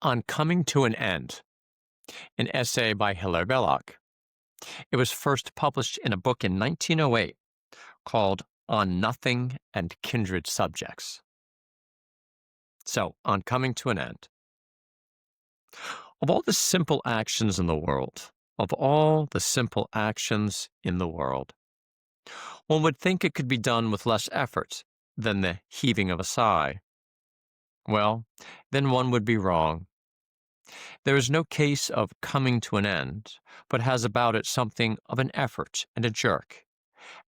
On Coming to an End, an essay by Hilaire Belloc. It was first published in a book in 1908 called On Nothing and Kindred Subjects. So, on coming to an end. Of all the simple actions in the world, of all the simple actions in the world, one would think it could be done with less effort than the heaving of a sigh. Well, then one would be wrong. There is no case of coming to an end, but has about it something of an effort and a jerk,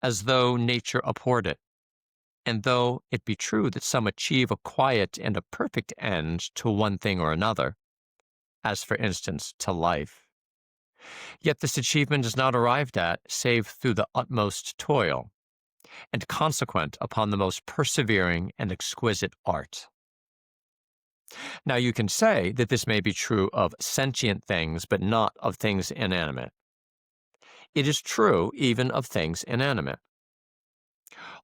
as though nature abhorred it, and though it be true that some achieve a quiet and a perfect end to one thing or another, as for instance to life, yet this achievement is not arrived at save through the utmost toil, and consequent upon the most persevering and exquisite art. Now you can say that this may be true of sentient things, but not of things inanimate. It is true even of things inanimate.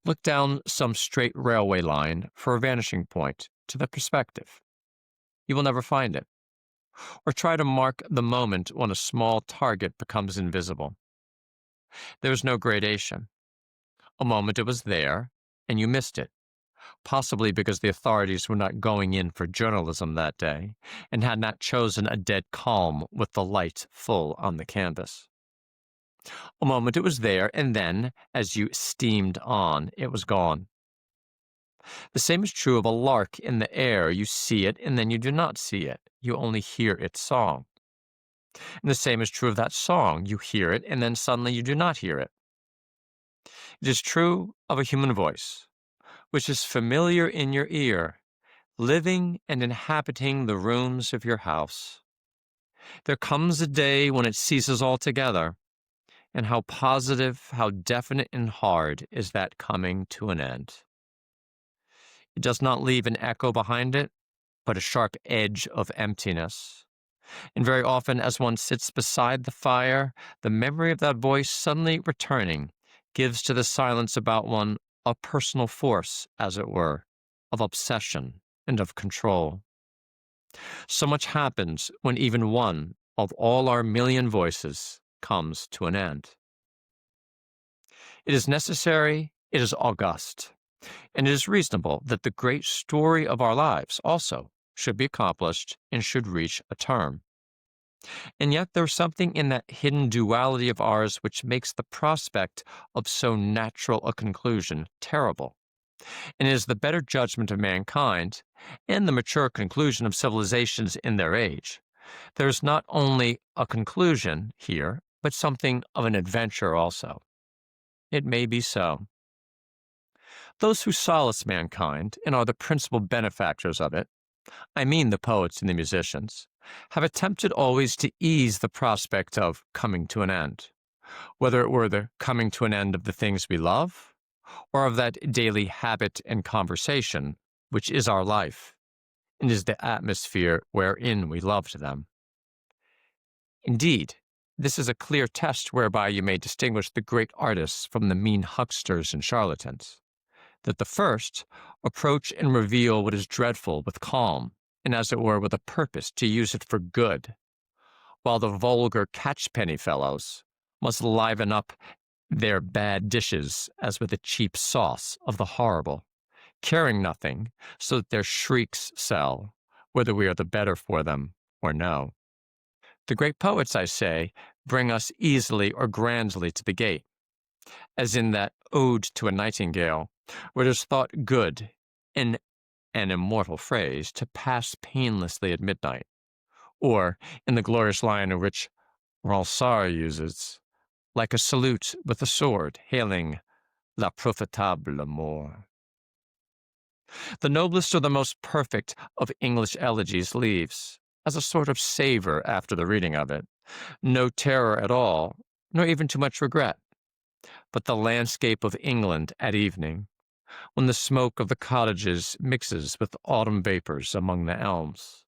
Look down some straight railway line for a vanishing point to the perspective. You will never find it. Or try to mark the moment when a small target becomes invisible. There is no gradation. A moment it was there, and you missed it, possibly because the authorities were not going in for journalism that day and had not chosen a dead calm with the light full on the canvas. A moment it was there, and then, as you steamed on, it was gone. The same is true of a lark in the air. You see it, and then you do not see it. You only hear its song. And the same is true of that song. You hear it, and then suddenly you do not hear it. It is true of a human voice, which is familiar in your ear, living and inhabiting the rooms of your house. There comes a day when it ceases altogether, and how positive, how definite and hard is that coming to an end. It does not leave an echo behind it, but a sharp edge of emptiness. And very often, as one sits beside the fire, the memory of that voice suddenly returning gives to the silence about one a personal force, as it were, of obsession and of control. So much happens when even one of all our million voices comes to an end. It is necessary, it is august, and it is reasonable that the great story of our lives also should be accomplished and should reach a term. And yet there is something in that hidden duality of ours which makes the prospect of so natural a conclusion terrible, and is the better judgment of mankind and the mature conclusion of civilizations in their age. There is not only a conclusion here, but something of an adventure also. It may be so. Those who solace mankind and are the principal benefactors of it, I mean the poets and the musicians, have attempted always to ease the prospect of coming to an end, whether it were the coming to an end of the things we love, or of that daily habit and conversation which is our life, and is the atmosphere wherein we loved them. Indeed, this is a clear test whereby you may distinguish the great artists from the mean hucksters and charlatans, that the first approach and reveal what is dreadful with calm, and as it were with a purpose to use it for good, while the vulgar catchpenny fellows must liven up their bad dishes as with a cheap sauce of the horrible, caring nothing, so that their shrieks sell, whether we are the better for them or no. The great poets, I say, bring us easily or grandly to the gate, as in that Ode to a Nightingale, where it is thought good, in an immortal phrase, to pass painlessly at midnight, or in the glorious line in which Ronsard uses, like a salute with a sword, hailing la profitable mort. The noblest or the most perfect of English elegies leaves, as a sort of savor after the reading of it, no terror at all, nor even too much regret, but the landscape of England at evening, when the smoke of the cottages mixes with autumn vapors among the elms,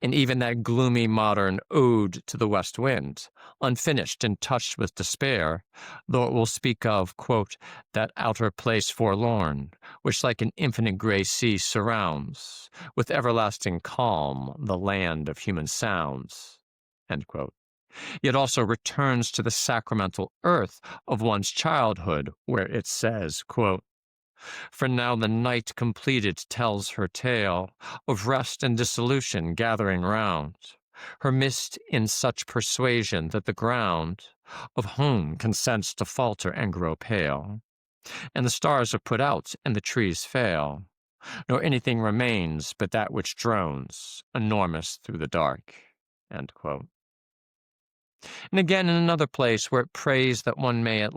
And even that gloomy modern ode to the west wind, unfinished and touched with despair, though it will speak of, quote, that outer place forlorn, which like an infinite gray sea surrounds, with everlasting calm, the land of human sounds, end quote, yet also returns to the sacramental earth of one's childhood, where it says, quote, for now the night completed tells her tale of rest and dissolution gathering round, her mist in such persuasion that the ground of home consents to falter and grow pale, and the stars are put out and the trees fail, nor anything remains but that which drones, enormous through the dark. End quote. And again in another place where it prays that one may at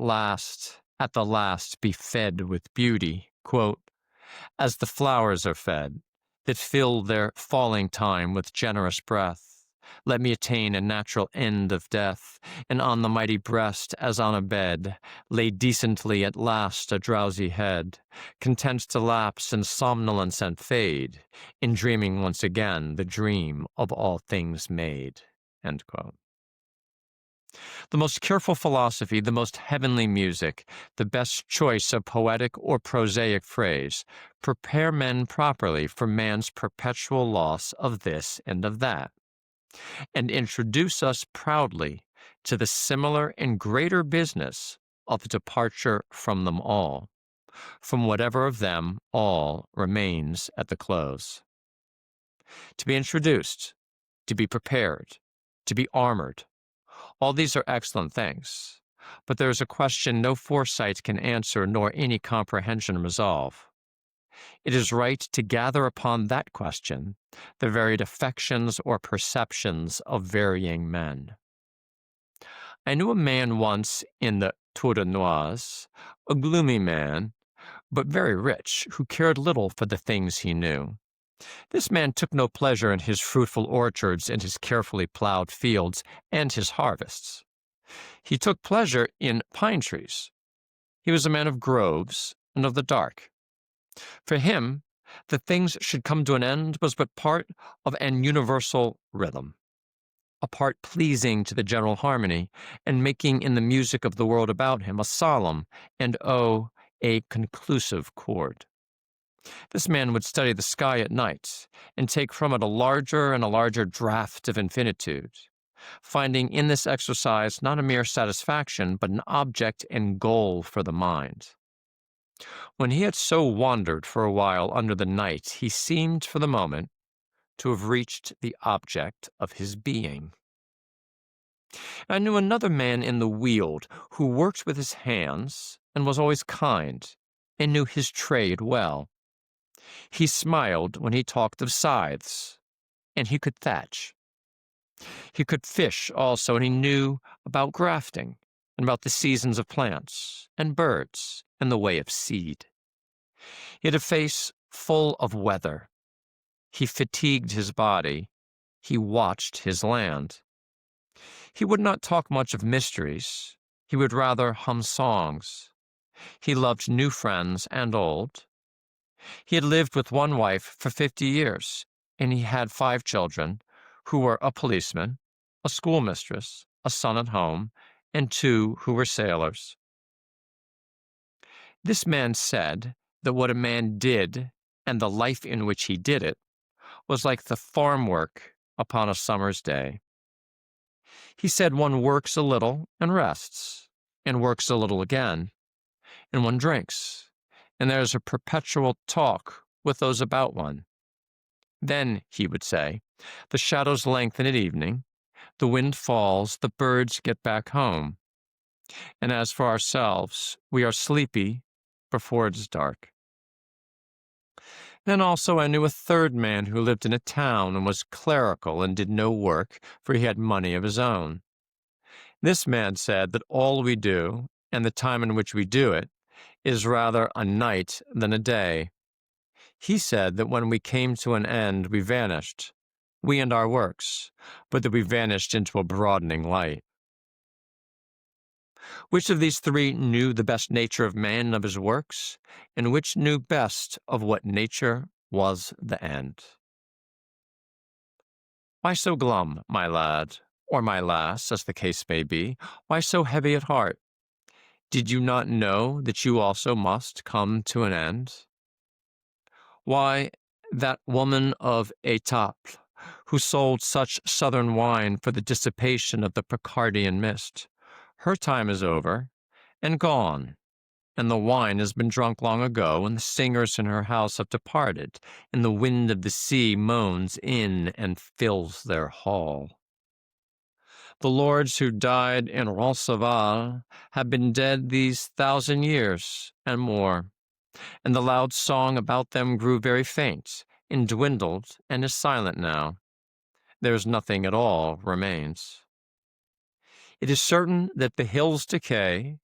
the last, be fed with beauty, quote, as the flowers are fed, that fill their falling time with generous breath. Let me attain a natural end of death, and on the mighty breast, as on a bed, lay decently at last a drowsy head, content to lapse in somnolence and fade, in dreaming once again the dream of all things made. End quote. The most careful philosophy, the most heavenly music, the best choice of poetic or prosaic phrase, prepare men properly for man's perpetual loss of this and of that, and introduce us proudly to the similar and greater business of departure from them all, from whatever of them all remains at the close. To be introduced, to be prepared, to be armored, all these are excellent things, but there is a question no foresight can answer nor any comprehension resolve. It is right to gather upon that question the varied affections or perceptions of varying men. I knew a man once in the Tourdenoise, a gloomy man, but very rich, who cared little for the things he knew. This man took no pleasure in his fruitful orchards and his carefully plowed fields and his harvests. He took pleasure in pine trees. He was a man of groves and of the dark. For him, the things should come to an end was but part of an universal rhythm, a part pleasing to the general harmony, and making in the music of the world about him a solemn and, a conclusive chord. This man would study the sky at night and take from it a larger and a larger draught of infinitude, finding in this exercise not a mere satisfaction, but an object and goal for the mind. When he had so wandered for a while under the night, he seemed for the moment to have reached the object of his being. I knew another man in the Weald who worked with his hands and was always kind and knew his trade well. He smiled when he talked of scythes, and he could thatch. He could fish also, and he knew about grafting, and about the seasons of plants, and birds, and the way of seed. He had a face full of weather. He fatigued his body. He watched his land. He would not talk much of mysteries. He would rather hum songs. He loved new friends and old. He had lived with one wife for 50 years, and he had 5 children, who were a policeman, a schoolmistress, a son at home, and 2 who were sailors. This man said that what a man did, and the life in which he did it, was like the farm work upon a summer's day. He said one works a little and rests, and works a little again, and one drinks, and there is a perpetual talk with those about one. Then, he would say, the shadows lengthen at evening, the wind falls, the birds get back home, and as for ourselves, we are sleepy before it is dark. Then also I knew a third man who lived in a town and was clerical and did no work, for he had money of his own. This man said that all we do, and the time in which we do it, is rather a night than a day. He said that when we came to an end, we vanished, we and our works, but that we vanished into a broadening light. Which of these 3 knew the best nature of man and of his works, and which knew best of what nature was the end? Why so glum, my lad, or my lass, as the case may be? Why so heavy at heart? Did you not know that you also must come to an end? Why, that woman of Etaples, who sold such southern wine for the dissipation of the Picardian mist, her time is over and gone, and the wine has been drunk long ago, and the singers in her house have departed, and the wind of the sea moans in and fills their hall. The lords who died in Roncesvalles have been dead these 1,000 years and more, and the loud song about them grew very faint, and dwindled, and is silent now. There's nothing at all remains. It is certain that the hills decay,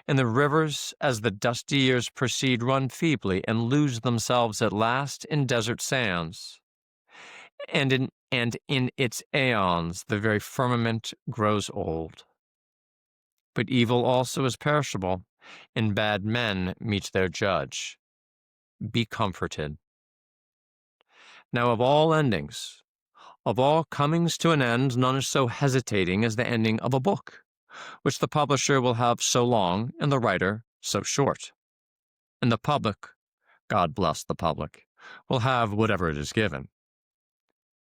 and the rivers, as the dusty years proceed, run feebly and lose themselves at last in desert sands. And in its aeons the very firmament grows old. But evil also is perishable, and bad men meet their judge. Be comforted. Now of all endings, of all comings to an end, none is so hesitating as the ending of a book, which the publisher will have so long and the writer so short. And the public, God bless the public, will have whatever it is given.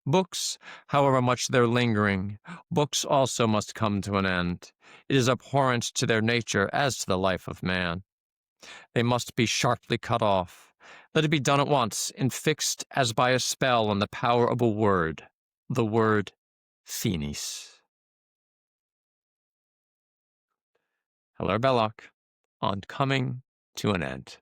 Books, however much they're lingering, books also must come to an end. It is abhorrent to their nature as to the life of man. They must be sharply cut off. Let it be done at once, and fixed as by a spell on the power of a word, the word finis. Hilaire Belloc, on coming to an end.